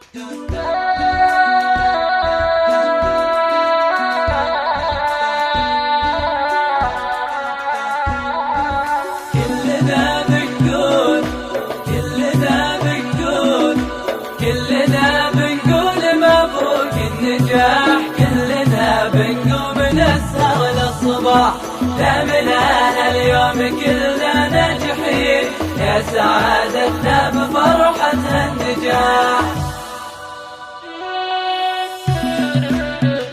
كلنا بنقول مبروك النجاح، كلنا بنقوم نسهر للصباح، دامنا اليوم كلنا ناجحين، يا سعادتنا بفرحة النجاح.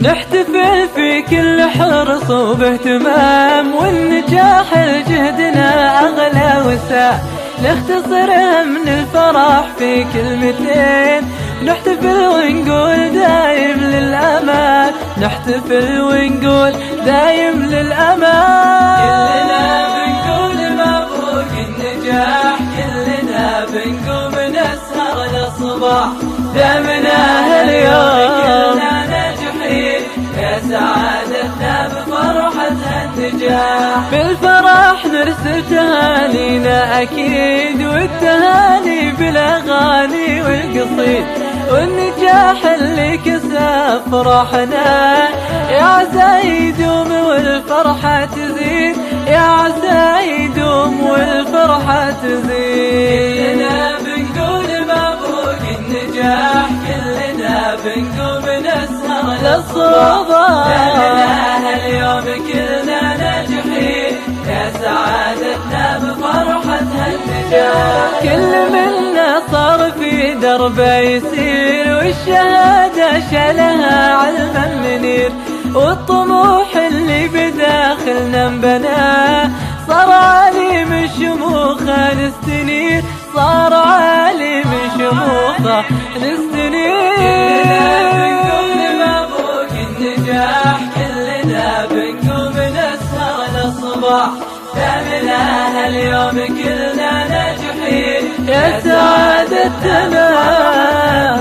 نحتفل في كل حرص وباهتمام، والنجاح لجهدنا أغلى وسام، نختصرها من الفرح في كلمتين، نحتفل ونقول دايم للأمان، نحتفل ونقول دايم للأمان. كلنا بنقول مبروك النجاح، كلنا بنقوم نسهر للصباح، دامنا هاليوم كلنا ناجحين، يا سعادتنا بفرحة النجاح. بالفرح نرسل تهانينا أكيد، والتهاني بالأغاني والقصيد، والنجاح اللي كسى فرحنا، يا عسى يدوم والفرحة تزيد، يا عسى يدوم والفرحة تزيد. كلنا بنقول مبروك النجاح، كلنا بنقوم نسهر للصباح، دامنا هاليوم كلنا ناجحين، يا سعادتنا بفرحة النجاح. كل منا صار في دربه يسير، والشهادة شالها علما منير، والطموح اللي بداخلنا انبنى، صار عالي من شموخه نستنير، صار عالي من شموخه نستنير. كلنا بنقول مبروك النجاح، كلنا بنقوم نسهر للصباح، دامنا هاليوم كلنا ناجحين، يا سعادتنا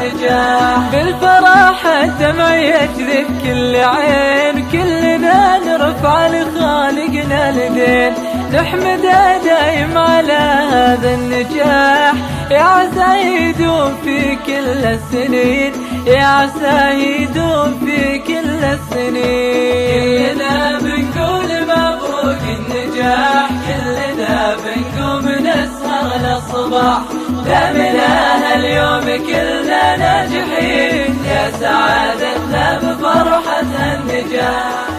نجاح. بالفرح الدمع يجري بكل عين، كلنا نرفع لخالقنا اليدين، نحمده دايم على هذا النجاح، يا عسى يدوم في كل السنين، يا عسى يدوم في كل السنين. كلنا بنقول مبروك النجاح، كلنا بنقوم نسهر للصباح، دامنا هاليوم كلنا ناجحين، يا سعادتنا بفرحة النجاح.